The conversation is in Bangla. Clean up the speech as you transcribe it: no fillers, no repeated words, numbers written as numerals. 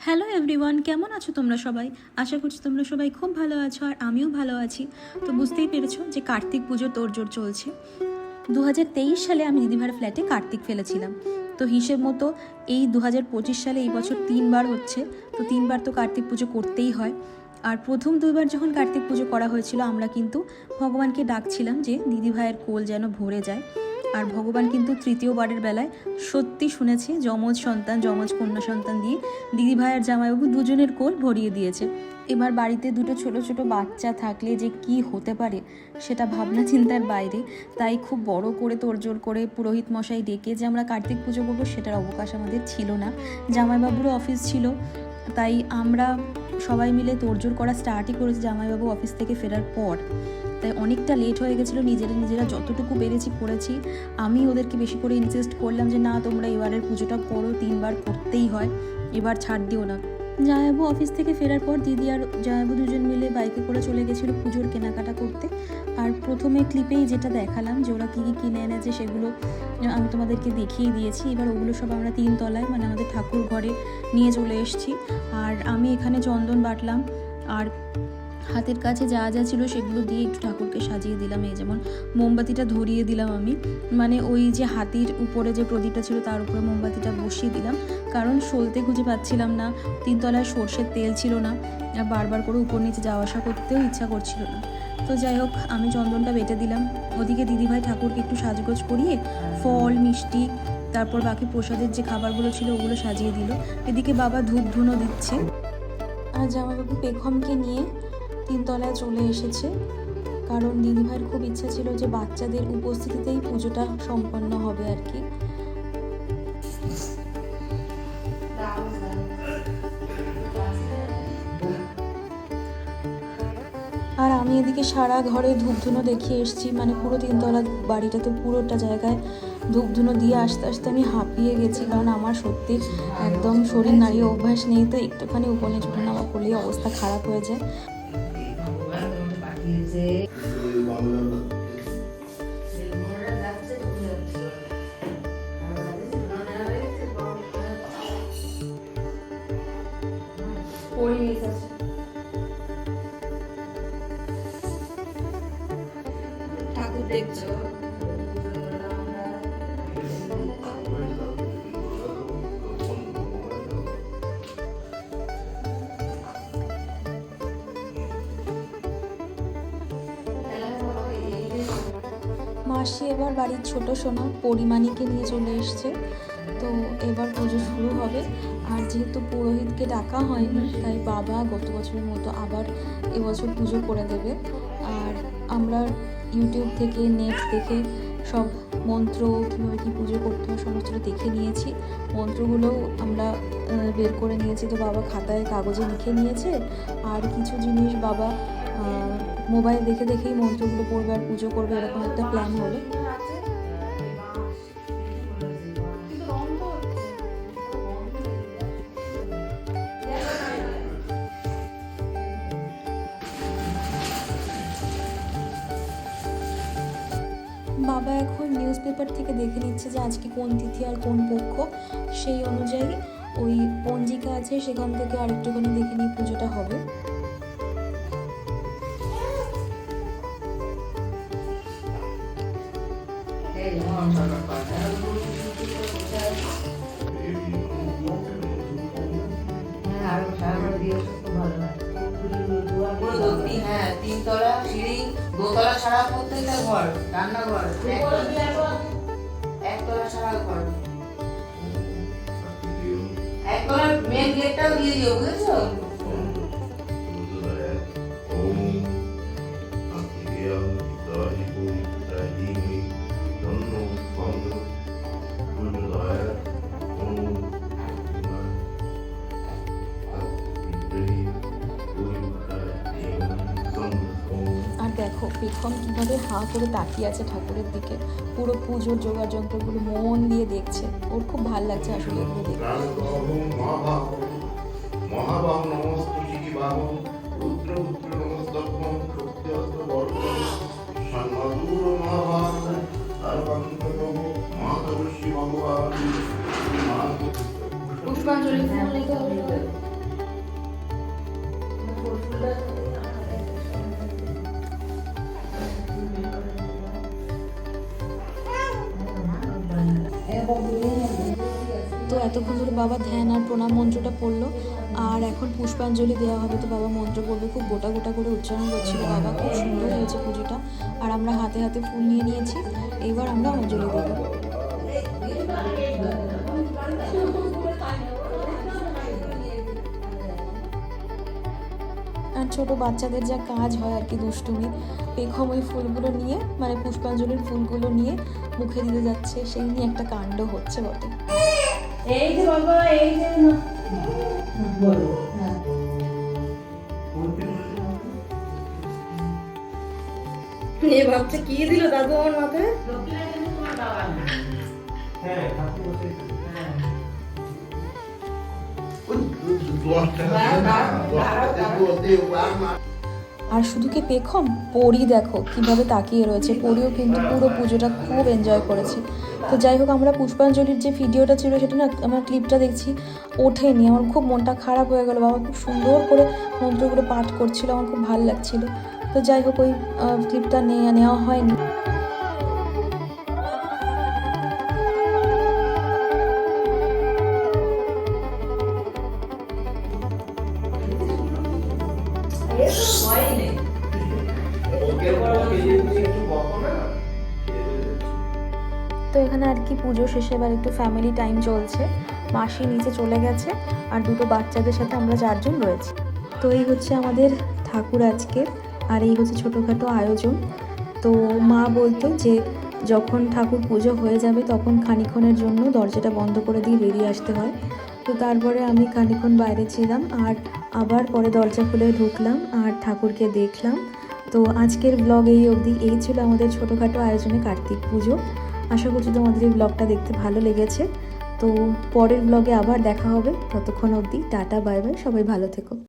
হ্যালো এভরিওয়ান, কেমন আছো তোমরা সবাই? আশা করছি তোমরা সবাই খুব ভালো আছো আর আমিও ভালো আছি। তো বুঝতেই পেরেছো যে কার্তিক পুজোর তোড়জোড় চলছে। 2023 সালে আমি দিদিভাইয়ের ফ্ল্যাটে কার্তিক ফেলেছিলাম। তো হিসেব মতো এই 2025 সালে এই বছর 3বার হচ্ছে। তো 3বার তো কার্তিক পুজো করতেই হয়। আর প্রথম 2বার যখন কার্তিক পুজো করা হয়েছিল আমরা কিন্তু ভগবানকে ডাকছিলাম যে দিদিভাইয়ের কোল যেন ভরে যায়। আর ভগবান কিন্তু তৃতীয়বারের বেলায় সত্যি শুনেছে, যমজ সন্তান, যমজ কন্যা সন্তান দিয়ে দিদিভাই আর জামাইবাবু দুজনের কোল ভরিয়ে দিয়েছে। এবার বাড়িতে দুটো ছোট ছোট বাচ্চা থাকলে যে কি হতে পারে সেটা ভাবনা চিন্তার বাইরে। তাই খুব বড় করে তোড়জোড় করে পুরোহিত মশাই ডেকে যে আমরা কার্তিক পুজো করবো সেটার অবকাশ আমাদের ছিল না। জামাইবাবুরও অফিস ছিল, তাই আমরা সবাই মিলে তোড়জোড় করা স্টার্টই করেছি জামাইবাবু অফিস থেকে ফেরার পর। তাই অনেকটা লেট হয়ে গেছিলো। নিজেরা যতটুকু পেরেছি করেছি। আমি ওদেরকে বেশি করে ইনসিস্ট করলাম যে না, তোমরা এবারের পুজোটা করো, 3বার করতেই হয়, এবার ছাড় দিও না। জামাইবাবু অফিস থেকে ফেরার পর দিদি আর জামাইবাবু দুজন মিলে বাইকে করে চলে গেছিলো পুজোর কেনাকাটা করতে। আর প্রথমে ক্লিপেই যেটা দেখালাম যে ওরা কী কী কিনে এনেছে সেগুলো আমি তোমাদেরকে দেখিয়ে দিয়েছি। এবার ওগুলো সব আমরা 3 তলায় মানে আমাদের ঠাকুর ঘরে নিয়ে চলে এসেছি। আর আমি এখানে চন্দন বাটলাম আর হাতের কাছে যা যা ছিল সেগুলো দিয়ে একটু ঠাকুরকে সাজিয়ে দিলাম। এই যেমন মোমবাতিটা ধরিয়ে দিলাম আমি, মানে ওই যে হাতির উপরে যে প্রদীপটা ছিল তার উপরে মোমবাতিটা বসিয়ে দিলাম, কারণ সলতে খুঁজে পাচ্ছিলাম না। 3 তলায় সর্ষের তেল ছিল না, আর বারবার করে উপর নিচে যাওয়া আসা করতেও ইচ্ছা করছিল না। তো যাই হোক, আমি চন্দনটা বেটে দিলাম। ওদিকে দিদিভাই ঠাকুরকে একটু সাজগোজ করিয়ে ফল মিষ্টি তারপর বাকি প্রসাদের যে খাবারগুলো ছিল ওগুলো সাজিয়ে দিল। এদিকে বাবা ধূপ ধুনো দিচ্ছে আর জামাইবাবু পেখমকে নিয়ে 3 তলায় চলে এসেছে, কারণ দিদিভাইয়ের খুব ইচ্ছা ছিল যে বাচ্চাদের উপস্থিতিতেই পুজোটা সম্পন্ন হবে আর কি। আর আমি এদিকে সারা ঘরে ধূপধুনো দেখিয়ে এসেছি, মানে পুরো 3 তলা বাড়িটাতে পুরোটা জায়গায় ধূপধুনো দিয়ে আস্তে আস্তে আমি হাঁপিয়ে গেছি, কারণ আমার সত্যি একদম শরীর নাড়িয়ে অভ্যাস নেই। তো একটুখানি উপরে ছোটো নামা করলেই অবস্থা খারাপ হয়ে যায়। ঠাকুর দেখছো? মাসি এবার বাড়ির ছোট সোনা পরিমাণিকে নিয়ে চলে এসছে। তো এবার পুজো শুরু হবে। আর যেহেতু পুরোহিতকে ডাকা হয়নি তাই বাবা গত বছরের মতো আবার এবছর পুজো করে দেবে। আর আমরা ইউটিউব থেকে নেট দেখে সব মন্ত্র কীভাবে কী পুজো করতে হয় সমস্তটা দেখে নিয়েছি। মন্ত্রগুলোও আমরা বের করে নিয়েছি। তো বাবা খাতায় কাগজে লিখে নিয়েছে, আর কিছু জিনিস বাবা মোবাইল দেখে দেখেই মন্ত্রগুলো পড়বে আর পুজো করবে, এরকম একটা প্ল্যান হলো। বাবা এখন নিউজ পেপার থেকে দেখে নিচ্ছে যে আজকে কোন তিথি আর কোন পক্ষ, সেই অনুযায়ী ওই পঞ্জিকা আছে সেখান থেকে আরেকটুখানি দেখে নিয়ে পুজোটা হবে। হ্যাঁ, 3 তলা সিঁড়ি, 2 তলা সারা প্রত্যেকটা ঘর, রান্নাঘর, 1 তলা সারা ঘর, 1 তলার মেন গেটটাও দিয়ে দিও, বুঝেছো? আর দেখো পেখম কীভাবে হাঁ করে তাকিয়ে আছে ঠাকুরের দিকে, পুরো পুজোর জোগাড় যন্ত্রগুলো মন দিয়ে দেখছে। ওর খুব ভালো লাগছে আসলে এগুলো দেখতে। পুষ্পাঞ্জলি ফুল নিতে হবে। এতক্ষণ ধরে বাবা ধ্যান আর প্রণাম মন্ত্রটা পড়লো, আর এখন পুষ্পাঞ্জলি দেওয়া হবে। তো বাবা মন্ত্র পড়বে, খুব গোটা গোটা করে উচ্চারণ করছিল বাবা, খুব সুন্দর হয়েছে পুজোটা। আর আমরা হাতে হাতে ফুল নিয়ে নিয়েছি, এইবার আমরা অঞ্জলি দেবো। আর ছোটো বাচ্চাদের যা কাজ হয় আর কি, দুষ্টুমি, পেখম ওই ফুলগুলো নিয়ে, মানে পুষ্পাঞ্জলির ফুলগুলো নিয়ে মুখে দিতে যাচ্ছে, সেই নিয়ে একটা কাণ্ড হচ্ছে বটে। এই যে বাবা, এই যে বলো। হ্যাঁ। এ ভাবছে কি দিল দাদু আমার মাথায়? হ্যাঁ, ঠাকুর বসে। হ্যাঁ। আর শুধু কি পেখম, পরি দেখো কিভাবে তাকিয়ে রয়েছে, পরিও কিন্তু পুরো পুজোটা খুব এনজয় করেছে। তো যাই হোক, আমরা পুষ্পাঞ্জলির যে ভিডিওটা ছিল সেটা না, আমার ক্লিপটা দেখছি ওঠেনি, আমার খুব মনটা খারাপ হয়ে গেল। বাবা খুব সুন্দর করে মন্ত্রগুলো পাঠ করছিল, আমার খুব ভালো লাগছিল। তো যাই হোক, ওই ক্লিপটা নেওয়া হয়নি। হয়নি। তো এখানে আর কি পুজো শেষে এবার একটু ফ্যামিলি টাইম চলছে। মাসি নিচে চলে গেছে, আর দুটো বাচ্চাদের সাথে আমরা 4 জন রয়েছি। তো এই হচ্ছে আমাদের ঠাকুর আজকের, আর এই হচ্ছে ছোটোখাটো আয়োজন। তো মা বলতো যে যখন ঠাকুর পুজো হয়ে যাবে তখন খানিক্ষণের জন্য দরজাটা বন্ধ করে দিয়ে বেরিয়ে আসতে হয়। তো তারপরে আমি খানিক্ষণ বাইরে ছিলাম, আর আবার পরে দরজা খুলে ঢুকলাম আর ঠাকুরকে দেখলাম। তো আজকের ব্লগ এই অবধি। এই ছিল আমাদের ছোটোখাটো আয়োজনে কার্তিক পুজো। আশা করছি তোমাদের এই ব্লগটা দেখতে ভালো লেগেছে। তো পরের ব্লগে আবার দেখা হবে, ততক্ষণ অবধি টাটা, বাই বাই, সবাই ভালো থেকো।